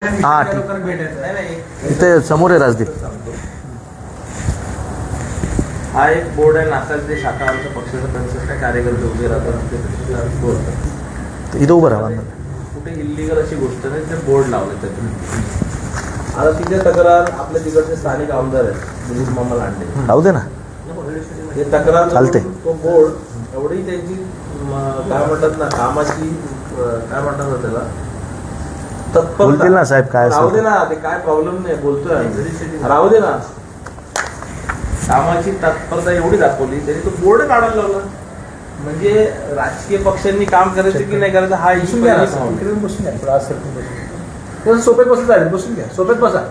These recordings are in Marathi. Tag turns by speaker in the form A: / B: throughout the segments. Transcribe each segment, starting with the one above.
A: हा ठीक इथे समोर आहे राजदीप.
B: हा एक बोर्ड आहे नासात जे शाखा आमच्या पक्षाचा 65 कार्यकर्ते उभे राहतात.
A: इथं उभं राहा.
B: कुठे इल्लीगल अशी गोष्ट नाही, ते बोर्ड लावले त्यातून. आता तिथे तक्रार आपल्या तिकडचे स्थानिक आमदार आहेत दिलीप मामा लांडे,
A: राहू दे ना,
B: हे तक्रार
A: चालते.
B: तो बोर्ड एवढी त्यांची काय म्हणतात ना कामाची काय म्हणतात ना त्याला तत्परता.
A: बोलतील ना साहेब काय
B: राहू दे
A: असेल.
B: ना, ते काय प्रॉब्लेम नाही, बोलतोय आम्ही. राहू दे ना, कामाची तत्परता एवढी दाखवली त्यांनी तो बोर्ड काढायला लावला. म्हणजे राजकीय पक्षांनी काम करायचं की नाही करायचं हा इश्यू
C: बसून घ्या, सोप्यात बसून घ्या, सोप्यात बसा.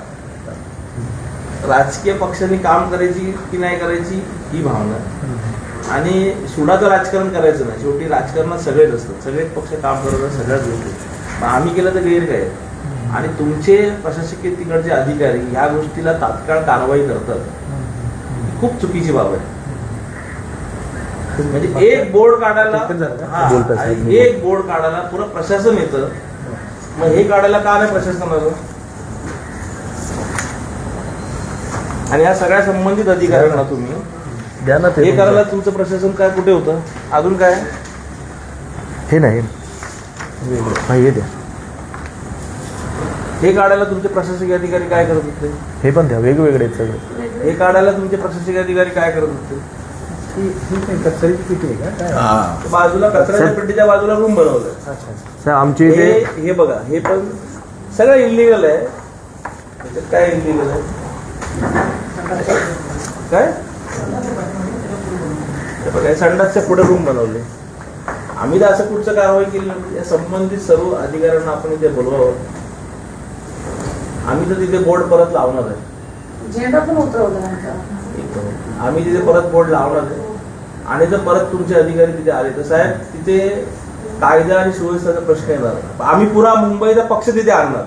B: राजकीय पक्षांनी काम करायची की नाही करायची ही भावना, आणि सुडाचं राजकारण करायचं नाही. शेवटी राजकारणात सगळेच असतात, सगळेच पक्ष काम करतात सगळ्याच गोष्टी. मग आम्ही केलं तर गैर काय? आणि तुमचे प्रशासकीय तिकडचे अधिकारी ह्या गोष्टीला तात्काळ कारवाई करतात, खूप चुकीची बाब आहे. म्हणजे एक बोर्ड काढायला एक बोर्ड काढायला पुरं प्रशासन येतं, मग हे काढायला का नाही प्रशासनाचं? आणि या सगळ्या संबंधित अधिकाऱ्यांना तुम्ही
A: द्या ना
B: हे करायला तुमचं प्रशासन काय कुठे होतं? अजून काय
A: हे नाही हे द्या,
B: हे काढायला तुमचे प्रशासकीय अधिकारी काय करत होते?
A: हे पण द्या, वेगवेगळे आहेत सगळे.
B: हे काढायला तुमचे प्रशासकीय अधिकारी काय करत होते?
C: कचऱ्याची पिठी आहे का?
B: बाजूला कचऱ्याच्या पेटीच्या बाजूला रूम बनवलं.
A: साहेब आमच्या इथे
B: हे बघा, हे पण सगळं इलिगल आहे. त्याच्यात काय इलिगल आहे? काय हे बघा, संडासच्या पुढे रूम बनवले. आम्ही तर असं कुठचं कारवाई केली नव्हती. या संबंधित सर्व अधिकाऱ्यांना आपण इथे बोलवावं. आम्ही तर तिथे बोर्ड परत लावणार आहे.
D: झेंडा पण उतरवला
B: आम्ही तिथे परत बोर्ड लावणार आहे. आणि जर परत तुमचे अधिकारी तिथे आले तर साहेब तिथे कायदा आणि सुव्यवस्थेचा प्रश्न येणार. आम्ही पुरा मुंबईचा पक्ष तिथे आणणार.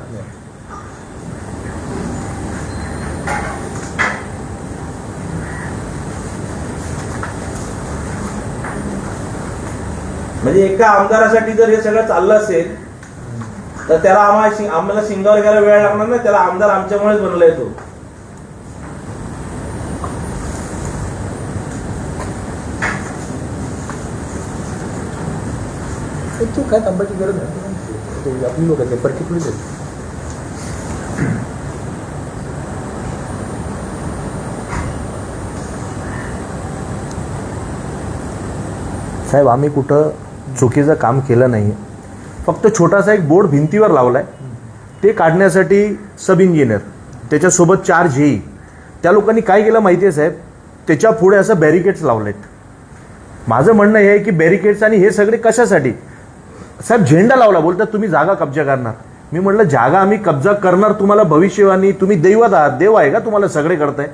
B: म्हणजे एका आमदारासाठी जर हे सगळं चाललं असेल तर त्याला आम्हाला शिंगावर घ्यायला वेळ लागणार नाही. त्याला आमदार आमच्यामुळेच बनला येतो.
C: तू काय थांबायची गरज नाही, आपली लोक आहेत पर्टिक्युलर आहेत.
A: साहेब आम्ही कुठं चुकीचं काम केलं नाही. फक्त छोटासा एक बोर्ड भिंतीवर लावलाय, ते काढण्यासाठी सब इंजिनियर त्याच्यासोबत 4 जेई, त्या लोकांनी काय केलं माहिती आहे साहेब, त्याच्या पुढे असं बॅरिकेड्स लावलेत. माझं म्हणणं हे आहे की बॅरिकेड्स आणि हे सगळे कशासाठी? साहेब झेंडा लावला, बोलतात तुम्ही जागा कब्जा करणार. मी म्हटलं जागा आम्ही कब्जा करणार, तुम्हाला भविष्यवाणी, तुम्ही दैवत आहात, देव आहे का तुम्हाला सगळे करताय?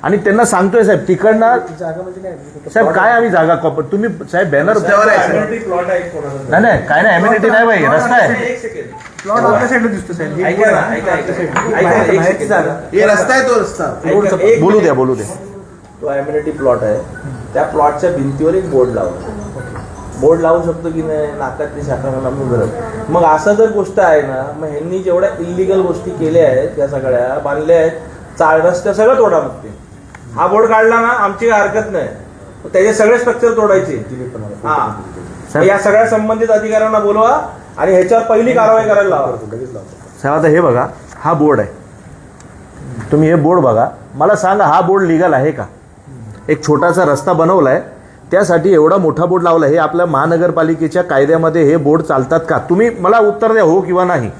A: आणि त्यांना सांगतोय साहेब तिकडनं
C: जागा म्हणजे काय
A: साहेब काय आम्ही जागा तुम्ही साहेब बॅनर
B: प्लॉट आहे कोणाचा?
A: नाही काय नाही, एम्युनिटी नाही भाई, रस्ता आहे.
B: एक सेकंड,
C: प्लॉट आपल्या साईडला दिसतो साहेब.
B: ऐका ना, ऐका एक सेकंड.
E: हे रस्ता आहे, तो रस्ता
A: बोलू द्या.
B: तो एम्युनिटी प्लॉट आहे, त्या प्लॉटच्या भिंतीवर एक बोर्ड लावला. बोर्ड लावू शकतो की नाही? नाकातली शाखा गरज. मग असं जर गोष्ट आहे ना, मग ह्यांनी जेवढ्या इलिगल गोष्टी केल्या आहेत त्या सगळ्या बांधल्या आहेत, चाळ रस्त्या सगळं तोडा. मग ते हा बोर्ड काढला ना, आमची काय हरकत नाही, त्याचे सगळे स्ट्रक्चर तोडायचे. हा, या सगळ्या संबंधित अधिकाऱ्यांना बोलवा आणि ह्याच्यावर पहिली कारवाई करायला लावा.
A: साहेब आता हे बघा, हा बोर्ड आहे, तुम्ही हे बोर्ड बघा, मला सांगा हा बोर्ड लिगल आहे का? एक छोटासा रस्ता बनवलाय, त्यासाठी एवढा मोठा बोर्ड लावला, हे आपल्या महानगरपालिकेच्या कायद्यामध्ये हे बोर्ड चालतात का? तुम्ही मला उत्तर द्या, हो किंवा नाही.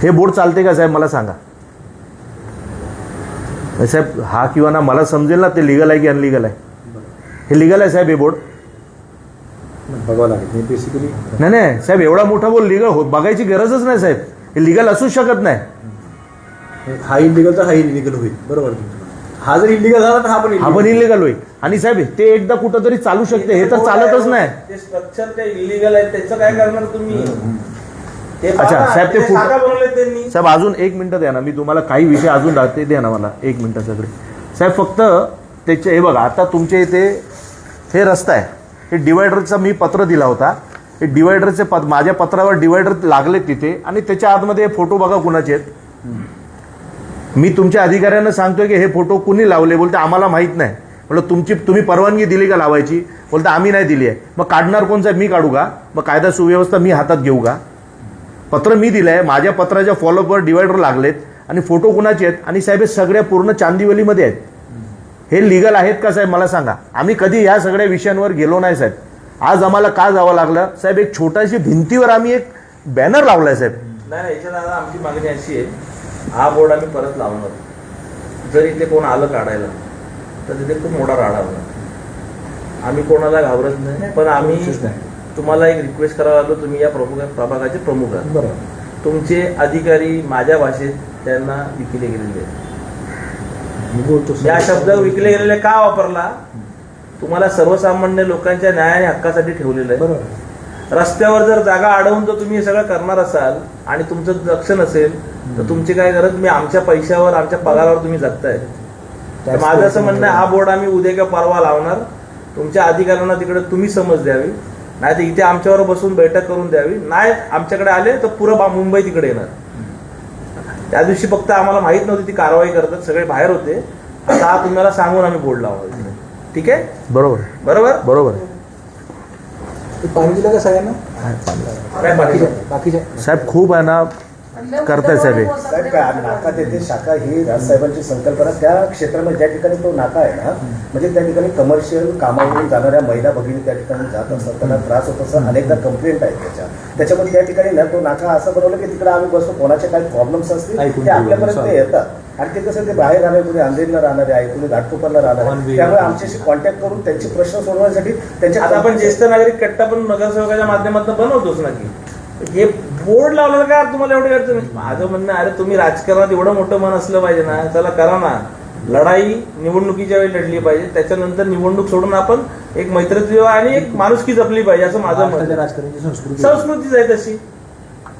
A: हे बोर्ड चालते का साहेब, मला सांगा. साहेब हा किंवा ना, मला समजेल ना ते लिगल आहे की अनलिगल आहे. हे लिगल आहे साहेब, हे बोर्ड
C: बघावं लागेल बेसिकली.
A: नाही साहेब, एवढा मोठा बोर्ड लिगल बघायची गरजच नाही साहेब, हे लिगल असूच शकत नाही.
C: हा इलिगल तर हा इलिगल होईल, बरोबर. हा जर इलिगल झाला तर हा पण
A: इलिगल होईल. आणि साहेब ते एकदा कुठं तरी चालू शकते, हे तर चालतच नाही.
B: ते स्ट्रक्चर ते इलिगल आहे, त्याचं काय करणार तुम्ही?
A: अच्छा साहेब, ते
B: बनवले त्यांनी.
A: साहेब अजून 1 मिनिट द्या ना, मी तुम्हाला काही विषय अजून दाखते, द्या ना मला 1 मिनिट सगळे. साहेब फक्त त्याचे हे बघा, आता तुमच्या इथे हे रस्ता आहे, हे डिवायडरचा मी पत्र दिला होता, हे डिवायडरचे माझ्या पत्रावर डिवायडर लागलेत तिथे आणि त्याच्या आतमध्ये हे फोटो बघा कुणाचे आहेत. मी तुमच्या अधिकाऱ्यांना सांगतोय की हे फोटो कुणी लावले, बोलते आम्हाला माहीत नाही. म्हटलं तुम्ही परवानगी दिली का लावायची? बोलते आम्ही नाही दिली आहे. मग काढणार कोण साहेब? मी काढू का? मग कायदा सुव्यवस्था मी हातात घेऊ का? पत्र मी दिलं आहे, माझ्या पत्राच्या फॉलोअपवर डिवायडर लागलेत आणि फोटो कुणाचे आहेत? आणि साहेब हे सगळ्या पूर्ण चांदिवलीमध्ये आहेत. हे लिगल आहेत का साहेब मला सांगा. आम्ही कधी या सगळ्या विषयांवर गेलो नाही साहेब. आज आम्हाला का जावं लागलं साहेब? एक छोट्याशी भिंतीवर आम्ही एक बॅनर लावलाय साहेब.
B: नाही याच्यात आता आमची मागणी अशी आहे, हा बोर्ड आम्ही परत लावणार. जर इथे कोण आलं काढायला तर तिथे खूप मोठा राडा होणार. आम्ही कोणाला घाबरत नाही, पण आम्ही तुम्हाला एक रिक्वेस्ट करावं लागलो. तुम्ही या प्रभागाचे प्रमुख आहात.
C: बरोबर.
B: तुमचे अधिकारी माझ्या भाषेत त्यांना विकले गेलेले आहेत. या शब्द विकले गेलेले का वापरला? तुम्हाला सर्वसामान्य लोकांच्या न्याय आणि हक्कासाठी ठेवलेलं आहे.
C: बरोबर.
B: रस्त्यावर जर जागा अडवून तर तुम्ही हे सगळं करणार असाल आणि तुमचं लक्ष नसेल तर तुमची काय गरज? तुम्ही आमच्या पैशावर आमच्या पगारावर तुम्ही जगताय. तर माझं असं म्हणणं आहे, हा बोर्ड आम्ही उद्या किंवा परवा लावणार. तुमच्या अधिकाऱ्यांना तिकडे तुम्ही समज द्यावी, नाही तर इथे आमच्यावर बसून बैठक करून द्यावी. नाही आमच्याकडे आले तर पुरं मुंबई तिकडे येणार. त्या दिवशी फक्त आम्हाला माहित नव्हती ती कारवाई करतात, सगळे बाहेर होते. आता हा तुम्हाला सांगून आम्ही बोर्ड लावणार. ठीक आहे?
A: बरोबर
B: बरोबर
A: बरोबर
C: पाणी दिलं का सगळ्यांना?
B: काय
C: बाकीच्या
A: साहेब खूप आहे ना करताय साहेब हे.
D: साहेब काय नाका तेथे शाखा ही राजसाहेबांची संकल्पना. त्या क्षेत्रामध्ये ज्या ठिकाणी तो नाका आहे ना, म्हणजे त्या ठिकाणी कमर्शियल कामावरून जाणाऱ्या महिला भगिनी त्या ठिकाणी जात असतात, त्यांना त्रास होत असतात. अनेकदा कंप्लेंट आहेत त्याच्यामध्ये त्या ठिकाणी ना तो नाका असं बनवलं की तिकडे आम्ही बसतो, कोणाचे काही प्रॉब्लेम्स असतील ते आपल्यापर्यंत येतात. आणि ते कसं ते बाहेर राहणार, कोणी अंधेरीला राहणारे आहे, कोणी घाटकोपरला राहणार आहे. त्यामुळे आमच्याशी कॉन्टॅक्ट करून त्यांचे प्रश्न सोडवण्यासाठी त्यांच्या
B: आता आपण ज्येष्ठ नागरिक कट्टा पण नगरसेवकाच्या माध्यमातून बनवतोच ना की हे बोर्ड लावलं का तुम्हाला एवढे अडचण? माझं म्हणणं अरे तुम्ही राजकारणात एवढं मोठं मन असलं पाहिजे ना, चला करा ना. लढाई निवडणुकीच्या वेळी लढली पाहिजे, त्याच्यानंतर निवडणूक सोडून आपण एक मैत्रीत्व आणि एक माणुसकी जपली पाहिजे असं माझं म्हणणं.
C: राजकारणाची
B: संस्कृतीच आहे तशी.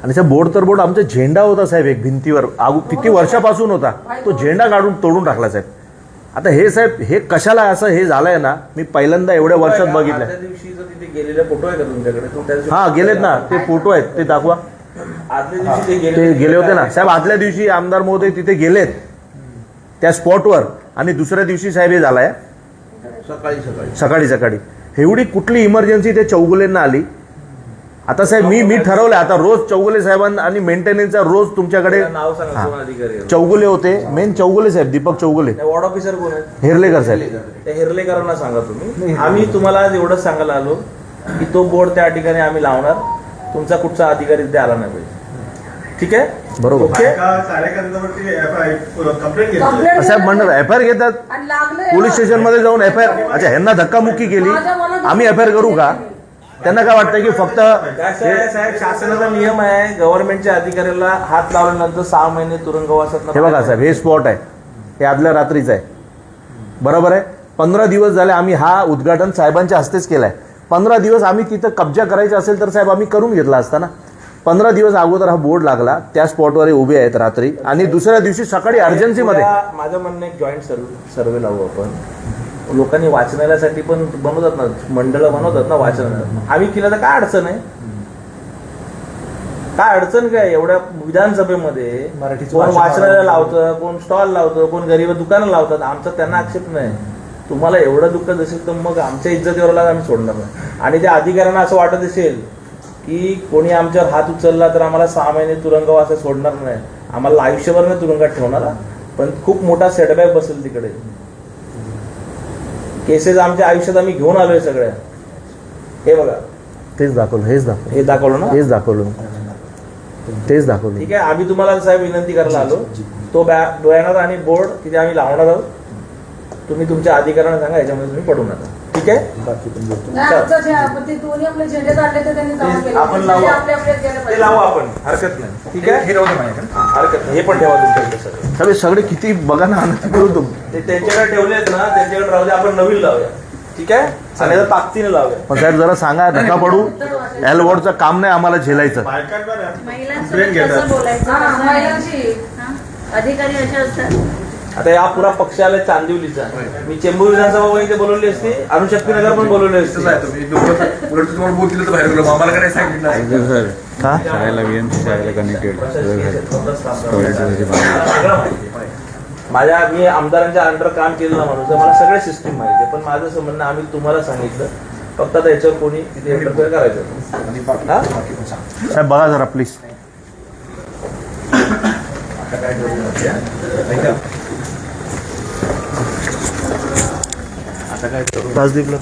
A: आणि साहेब बोर्ड तर बोर्ड आमचा झेंडा होता साहेब एक भिंतीवर, किती वर्षापासून होता तो झेंडा काढून तोडून टाकला साहेब. आता हे साहेब हे कशाला असं हे झालंय ना, मी पहिल्यांदा एवढ्या वर्षात बघितलंय.
B: आदल्या दिवशीचं तिथे गेलेले फोटो आहे का तुमच्याकडे? तो त्या दिवशी-
A: हा गेलेत ना ते फोटो आहेत, ते दाखवा.
B: आदल्या दिवशी
A: ते गेले होते ना साहेब. आदल्या दिवशी आमदार महोदय तिथे गेलेत त्या स्पॉटवर आणि दुसऱ्या दिवशी साहेब हे झालाय
B: सकाळी
A: सकाळी. एवढी कुठली इमर्जन्सी ते चौगुलेंना आली? आता साहेब मी ठरवलंय आता रोज चौगुले साहेबांना आणि मेंटेनन्सचा रोज तुमच्याकडे.
B: नाव सांगा कोण अधिकारी आहे.
A: चौगुले होते, मेन चौगुले साहेब, दीपक चौगुले.
B: वॉर्ड ऑफिसर कोण आहे?
A: हेरलेकर साहेब.
B: त्या हिरलेकरांना सांगा तुम्ही. आम्ही तुम्हाला आज एवढंच सांगायला आलो की तो बोर्ड त्या ठिकाणी आम्ही लावणार. तुमचा कुठचा अधिकारी तिथे आला नाही पाहिजे. ठीक आहे?
A: बरोबर.
B: ओके.
A: साहेब म्हणणार एफआयआर घेतात पोलीस स्टेशन मध्ये जाऊन एफआयआर. अच्छा ह्यांना धक्कामुक्की केली, आम्ही एफआयआर करू का? त्यांना काय वाटतं की फक्त
B: काय साहेब शासनाचा नियम आहे, गव्हर्नमेंटच्या अधिकाऱ्याला हात लावल्यानंतर 6 महिने तुरुंगवासात.
A: हे बघा साहेब हे स्पॉट आहे, हे आदल्या रात्रीच आहे. बरोबर आहे. 15 दिवस झाले आम्ही हा उद्घाटन साहेबांच्या हस्तेच केलाय. 15 दिवस आम्ही तिथं कब्जा करायचा असेल तर साहेब आम्ही करून घेतला असता ना. 15 दिवस अगोदर हा बोर्ड लागला, त्या स्पॉटवर हे उभे आहेत रात्री आणि दुसऱ्या दिवशी सकाळी अर्जन्सीमध्ये.
B: माझं म्हणणं एक जॉईंट सर्वे लावू आपण. लोकांनी वाचनालयासाठी पण बनवतात ना, मंडळ बनवतात ना वाचनालय. आम्ही केलं तर काय अडचण आहे? काय अडचण काय? एवढ्या विधानसभेमध्ये कोण वाचनालय लावतं, कोण स्टॉल लावतं, कोण गरीब दुकानं लावतात. आमचा त्यांना आक्षेप नाही. तुम्हाला एवढं दुःख असेल तर मग आमच्या इज्जतीवर आम्ही सोडणार नाही. आणि त्या अधिकाऱ्यांना असं वाटत असेल की कोणी आमच्यावर हात उचलला तर आम्हाला 6 महिने तुरुंगवास सोडणार नाही, आम्हाला आयुष्यभर नाही तुरुंगात ठेवणार. पण खूप मोठा सेटबॅक बसेल तिकडे. केसेस आमच्या आयुष्यात आम्ही घेऊन आलोय सगळ्या. हे बघा
A: तेच दाखवलं,
B: हे दाखवलं ना,
A: तेच दाखवलं.
B: ठीक आहे. आम्ही तुम्हाला साहेब विनंती करायला आलो, तो बॅनर आणि बोर्ड तिथे आम्ही लावणार आहोत. तुम्ही तुमच्या अधिकाऱ्यांना सांगा, याच्यामध्ये तुम्ही पडू नका. ठीक आहे? आपण लावू, ते लावू आपण, हरकत नाही. ठीक आहे? हरकत नाही. हे पण ठेवा तुमच्याकडे सगळं.
A: सगळे सगळे किती बघा ना करू तुम.
B: ते त्यांच्याकडे ठेवलेत ना, त्यांच्याकडे राहू दे. आपण नवीन लावूया. ठीक आहे? आणि आता ताकदीने लावूया.
A: पण साहेब जरा सांगा, नका पडू. एल वॉर्डचं काम नाही आम्हाला झेलायचं.
E: महिलांसोबत कसं बोलायचं? महिलांची अधिकारी असे असतात
B: आता या पुरा पक्ष आलाय चांदिवलीचा, मी चेंबूर विधानसभा पण इथे बोलवली असती, अणुशक्तीनगर पण बोलवली असती.
C: तुम्हाला बोलतील तर बाहेर गेलो आम्हाला काय सांगितलं
A: का
E: शाळेला VMC शाळेला कनेक्टेड
B: मी आमदारांच्या अंडर काम केलेला माणूस आहे, मला सगळे सिस्टीम माहिती आहे. पण माझं असं म्हणणं, आम्ही तुम्हाला सांगितलं, फक्त आता याच्यावर कोणी तिथे इंटरफेअर करायचं. हा?
A: साहेब बघा जरा प्लीज.
B: आता काय करू?
A: राजदीपला